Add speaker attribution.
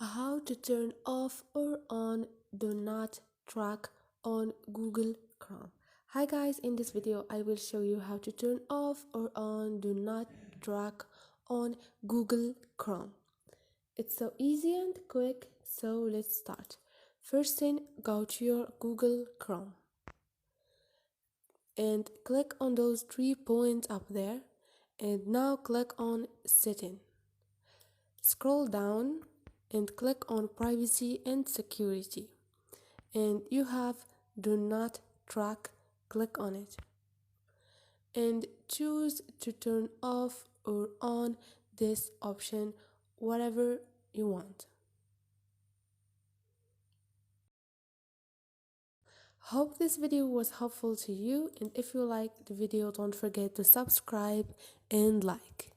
Speaker 1: How to turn off or on do not track on Google Chrome. Hi guys, in this video I will show you how to turn off or on do not track on Google Chrome. It's so easy and quick, so let's start. First thing, go to your Google Chrome and click on those 3 points up there, and now click on Setting. Scroll down and click on Privacy and Security, and you have Do Not Track. Click on it and choose to turn off or on this option, whatever you want. Hope this video was helpful to you, and if you liked the video, don't forget to subscribe and like.